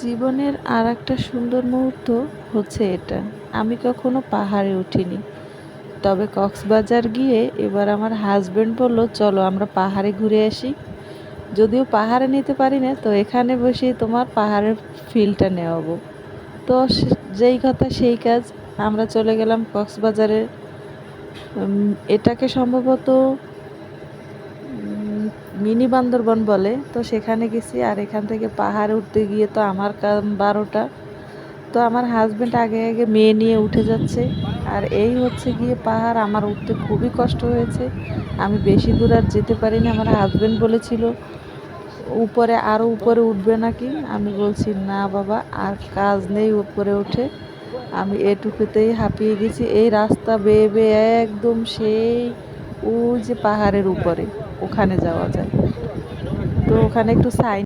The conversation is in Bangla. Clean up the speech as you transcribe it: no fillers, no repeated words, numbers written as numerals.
জীবনের আর একটা সুন্দর মুহূর্ত হচ্ছে এটা। আমি কখনো পাহাড়ে উঠিনি, তবে কক্সবাজার গিয়ে এবার আমার হাজবেন্ড বলল চলো আমরা পাহাড়ে ঘুরে আসি। যদিও পাহাড়ে নিতে পারি না, তো এখানে বসে তোমার পাহাড়ের ফিলটা নেওয়াবো। তো যেই কথা সেই কাজ, আমরা চলে গেলাম কক্সবাজারে। এটাকে সম্ভবত মিনি বান্দরবন বলে। তো সেখানে গেছি, আর এখান থেকে পাহাড়ে উঠতে গিয়ে তো আমার কাম 12টা। তো আমার হাজব্যান্ড আগে আগে মেয়ে নিয়ে উঠে যাচ্ছে, আর এই হচ্ছে গিয়ে পাহাড়। আমার উঠতে খুবই কষ্ট হয়েছে, আমি বেশি দূর আর যেতে পারিনি। আমার হাজব্যান্ড বলেছিল উপরে আরও উপরে উঠবে নাকি, আমি বলছি না বাবা আর কাজ নেই উপরে উঠে, আমি এটুকুতেই হাঁপিয়ে গেছি। এই রাস্তা বেয়ে বেয়ে একদম সেই ওই যে পাহাড়ের উপরে ওখানে যাওয়া যায়। তো ওখানে একটু সাইন